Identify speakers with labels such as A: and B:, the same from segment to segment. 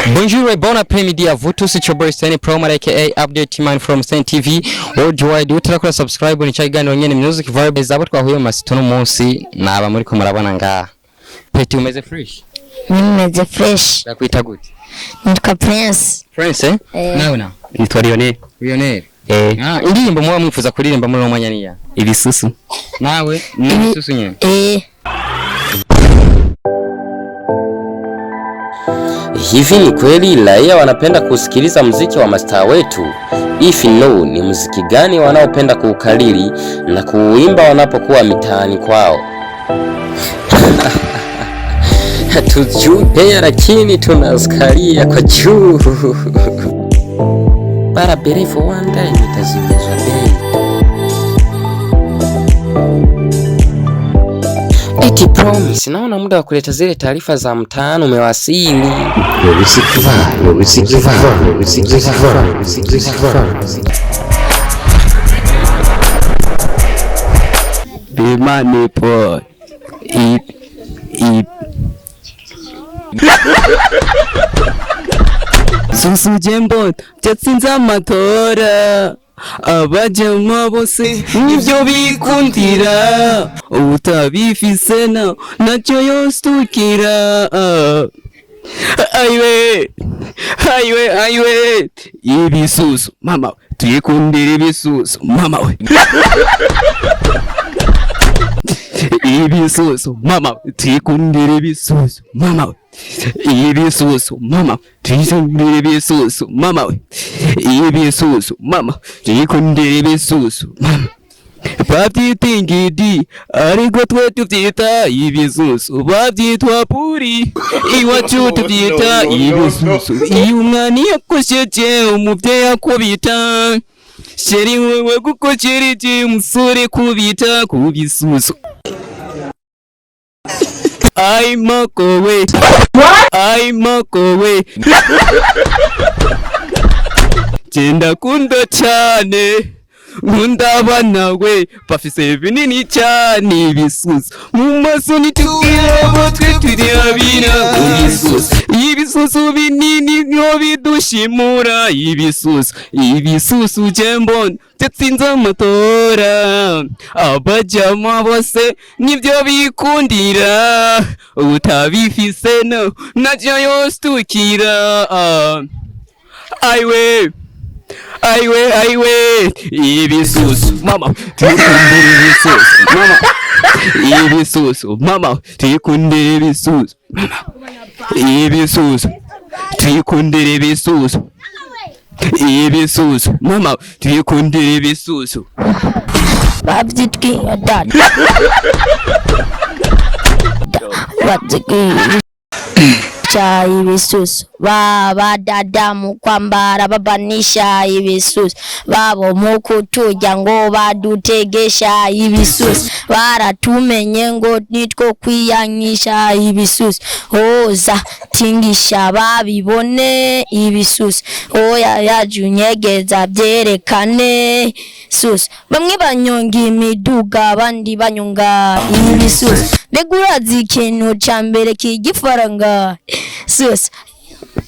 A: Bonjour et bon après-midi à vous tous, c'est your boy Steny Promo aka Update Man from Steny TV. Worldwide utakora subscribe ni cyagano nyene music vibe zabo twahuye mu masito no munsi naba muri ko murabona nga. Peti umeze fresh?
B: Nimeze fresh.
A: Ndakwita gute?
B: Nitwa Prince.
A: Prince Nawe na?
C: Nitwa Lionel.
A: Lionel. Indirimbo muba mwifuza kuririmba muri umwanya niya?
C: Ibisusu.
A: Nawe ni ibisusu nyene?
D: Hivi ni kweli raia wanapenda kusikiliza muziki wa mastaa wetu? If no, ni muziki gani wanaopenda kuukariri na kuuimba wanapokuwa mitaani kwao? Hatujui pia lakini tunasikalia kwa juu. Para berefu one day nitazimizwa bei. Eti promise, naona muda wa kuleta zile taarifa za mtaani umewasili.
C: Bimani po. Susu jembo, jatsinza amatora. Abajama bose nivyo bikundira, utabifise na nacyo yostukira. Aiwe ibisusu mama, tuyikundira ibisusu mama we. Ibisusu mama, tuyikundira ibisusu mama we. Ibisusu mama, tuyikundira ibisusu mama we. Ibisusu mama, tuyikundira ibisusu mama. Babyita ariko twe tubyita ibisusu, babyitwa puri iwacu tubyita ibisusu. Iyo umwana yakosheje umubyeyi akubita, sheri wewe gukocereje umusore kubita ku bisusu. Ai makowe Jenda kunda cyane nkunda abana we bafise binini cyane ibisusu mu maso nitubwira twe turi abina ibisusu binini nyo bidushimura ibisusu jembo tetsinza amatora abajama bose nivyo bikundira utabifise no nacyo yostukira. Aiwe ibisusu mama, tuyikundira ibisusu mama. Ibisusu mama, tuyikundira ibisusu mama. Ibisusu tuyikundira ibisusu. Ibisusu mama, tuyikundira ibisusu.
B: Babyitwa dad. Cha ibisusu baba dada mu kwambara babanisha ibisusu, babo mu kuturya ngo badutegesha ibisusu, baratumenye ngo nitwo kwiyankisha ibisusu, oza tingisha babibone ibisusu, oya yajunyegeza byerekane sus. Bamwe banyonga imiduga abandi banyonga ibisusu, begurazi ikintu ca mbere kigifaranga sus.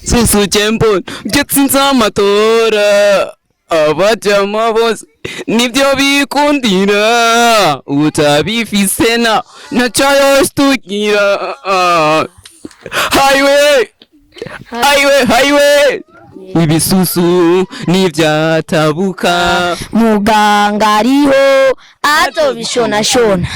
C: Susu jembo jatsinza amatora, abajama bose nivyo bikundira, utabifise na nacyo yostukira. Highway ibisusu nivyatabuka,
B: muganga ariho atobishona shona.